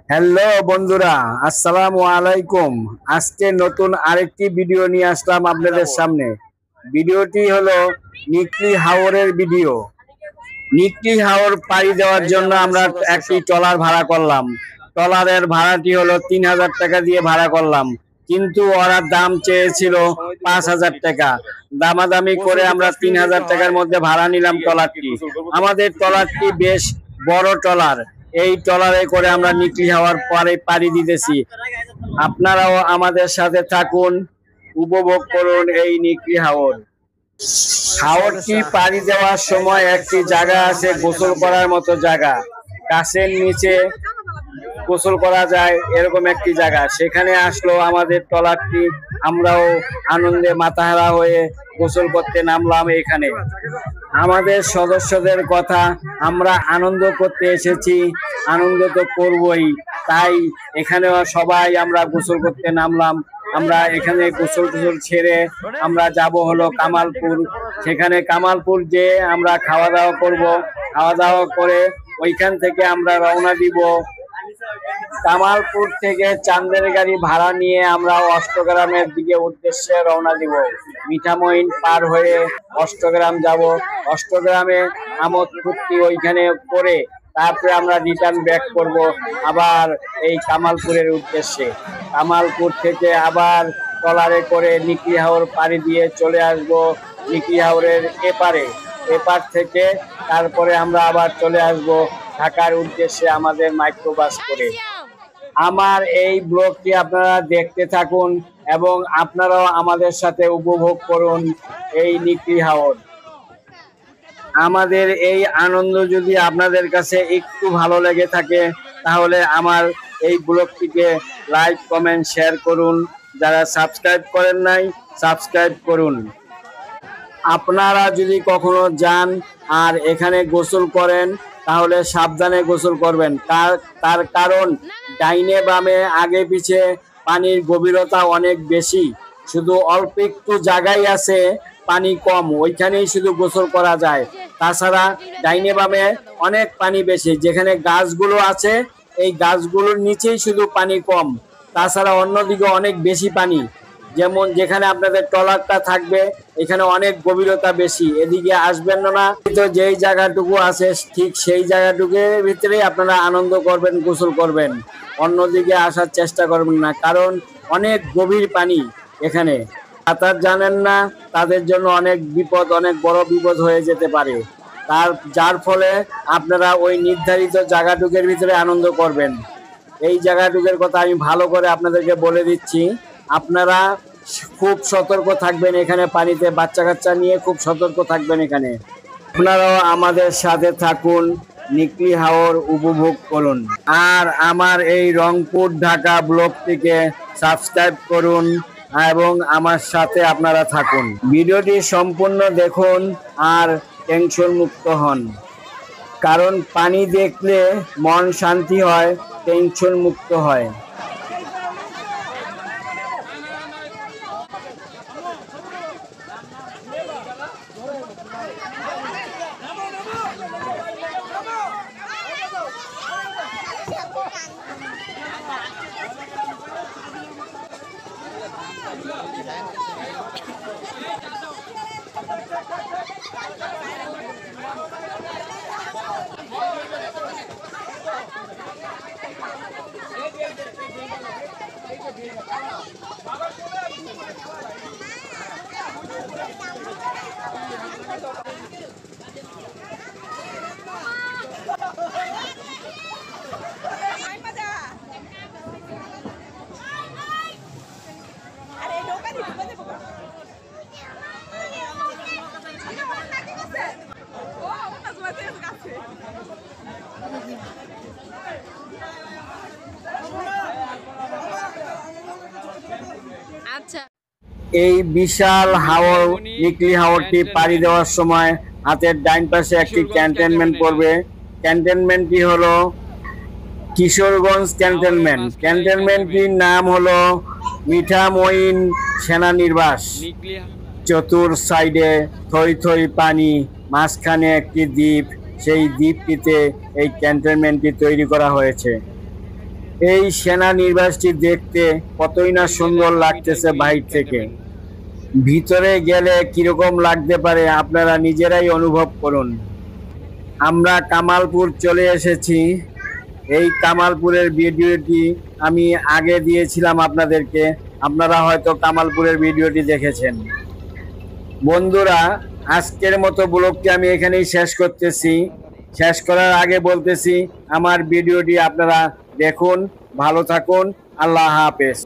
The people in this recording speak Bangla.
হ্যালো বন্ধুরা, আসসালামু আলাইকুম। আজকে নতুন আরেকটি ভিডিও নিয়ে আসলাম আপনাদের সামনে। ভিডিওটি হলো নিকলি হাওরের ভিডিও। নিকলি হাওর পাড়ি দেওয়ার জন্য আমরা একটি ট্রলার ভাড়া করলাম। ট্রলারের ভাড়াটি হলো 3,000 টাকা দিয়ে ভাড়া করলাম, কিন্তু ওরা দাম চেয়েছিল 5,000 টাকা। দামাদামি করে আমরা 3,000 টাকার মধ্যে ভাড়া নিলাম ট্রলারটি। আমাদের ট্রলারটি বেশ বড় ট্রলার। এই ট্রলারে করে আমরা নিকলি হাওর পাড়ি দিতেছি। আপনারাও আমাদের সাথে থাকুন, উপভোগ করুন এই নিকলি হাওর। হাওরটি পাড়ি দেওয়ার সময় একটি জায়গা আছে গোসল করার মতো জায়গা, গাছের নিচে গোসল করা যায় এরকম একটি জায়গা। সেখানে আসলো আমাদের ট্রলারটি। আমরাও আনন্দে মাতাহারা হয়ে গোসল করতে নামলাম এখানে। আমাদের সদস্যদের কথা, আমরা আনন্দ করতে এসেছি, আনন্দ তো করবই, তাই এখানেও সবাই আমরা গোসল করতে নামলাম। আমরা এখানে গোসল টোসল ছেড়ে আমরা যাব হলো কামালপুর। সেখানে কামালপুর যে আমরা খাওয়া দাওয়া করব। খাওয়া দাওয়া করে ওইখান থেকে আমরা রওনা দিব। কামালপুর থেকে চান্দের গাড়ি ভাড়া নিয়ে আমরা অষ্টগ্রামের দিকে উদ্দেশ্যে রওনা দিব। মিঠামইন পার হয়ে অষ্টগ্রাম যাব। অষ্টগ্রামে আমোদ ফুর্তি ওইখানে করে তারপরে আমরা রিটার্ন ব্যাক করব আবার এই কামালপুরের উদ্দেশ্যে। কামালপুর থেকে আবার ট্রলারে করে নিকলি হাওর পাড়ি দিয়ে চলে আসব নিকলি হাওরের এপারে। এপার থেকে তারপরে আমরা আবার চলে আসব ঢাকার উদ্দেশ্যে আমাদের মাইক্রোবাস করে। আমার এই ব্লগটি আপনারা দেখতে থাকুন এবং আপনারাও আমাদের সাথে উপভোগ করুন এই নিকলি হাওর। আমাদের এই আনন্দ যদি আপনাদের কাছে একটু ভালো লেগে থাকে তাহলে আমার এই ব্লগটিকে লাইক, কমেন্ট, শেয়ার করুন। যারা সাবস্ক্রাইব করেন নাই, সাবস্ক্রাইব করুন। আপনারা যদি কখনো যান আর এখানে গোসল করেন তাহলে সাবধানে গোসল করবেন। তার কারণ ডাইনে বামে আগে পিছে পানির গভীরতা অনেক বেশি। শুধু অল্প একটু জায়গায় আছে পানি কম, ওইখানেই শুধু গোসল করা যায়। তাছাড়া ডাইনে বামে অনেক পানি বেশি। যেখানে গাছগুলো আছে এই গাছগুলোর নিচেই শুধু পানি কম, তাছাড়া অন্যদিকে অনেক বেশি পানি। যেমন যেখানে আপনাদের ট্রলারটা থাকবে এখানে অনেক গভীরতা বেশি, এদিকে আসবেন না। তো যেই জায়গাটুকু আছে ঠিক সেই জায়গাটুকুর ভিতরেই আপনারা আনন্দ করবেন, গোসল করবেন, অন্যদিকে আসার চেষ্টা করবেন না, কারণ অনেক গভীর পানি এখানে। সাঁতার জানেন না তাদের জন্য অনেক বিপদ, অনেক বড় বিপদ হয়ে যেতে পারে। যার ফলে আপনারা ওই নির্ধারিত জায়গাটুকের ভিতরে আনন্দ করবেন। এই জায়গাটুকের কথা আমি ভালো করে আপনাদেরকে বলে দিচ্ছি। আপনারা খুব সতর্ক থাকবেন এখানে, পানিতে বাচ্চা কাচ্চা নিয়ে খুব সতর্ক থাকবেন এখানে। আপনারাও আমাদের সাথে থাকুন, নিকলি হাওর উপভোগ করুন। আর আমার এই রংপুর ঢাকা ব্লগটিকে সাবস্ক্রাইব করুন এবং আমার সাথে আপনারা থাকুন। ভিডিওটি সম্পূর্ণ দেখুন আর টেনশন মুক্ত হন, কারণ পানি দেখলে মন শান্তি হয়, টেনশন মুক্ত হয়। আচ্ছা, এই বিশাল হাওর নিকলি হাওরটি পাড়ি দেওয়ার সময় হাতের ডাইন পাশে একটি ক্যান্টনমেন্ট পড়বে। ক্যান্টনমেন্টটি হলো কিশোরগঞ্জ ক্যান্টনমেন্ট। ক্যান্টনমেন্টটির নাম হলো মিঠামইন সেনানিবাস। চতুর সাইডে থই থই পানি, মাঝখানে একটি দ্বীপ। সেই দ্বীপটিতে এই ক্যান্টনমেন্টটি তৈরি করা হয়েছে। এই সেনা নিবাসটি দেখতে কতই না সুন্দর লাগতেছে বাইরে থেকে, ভিতরে গেলে কিরকম লাগতে পারে আপনারা নিজেরাই অনুভব করুন। আমরা কামালপুর চলে এসেছি। এই কামালপুরের ভিডিওটি আমি আগে দিয়েছিলাম আপনাদেরকে, আপনারা হয়তো কামালপুরের ভিডিওটি দেখেছেন। বন্ধুরা, আজকের মতো ব্লগটি আমি এখানেই শেষ করতেছি। শেষ করার আগে বলতেছি, আমার ভিডিওটি আপনারা দেখুন, ভালো থাকুন, আল্লাহ হাফেজ।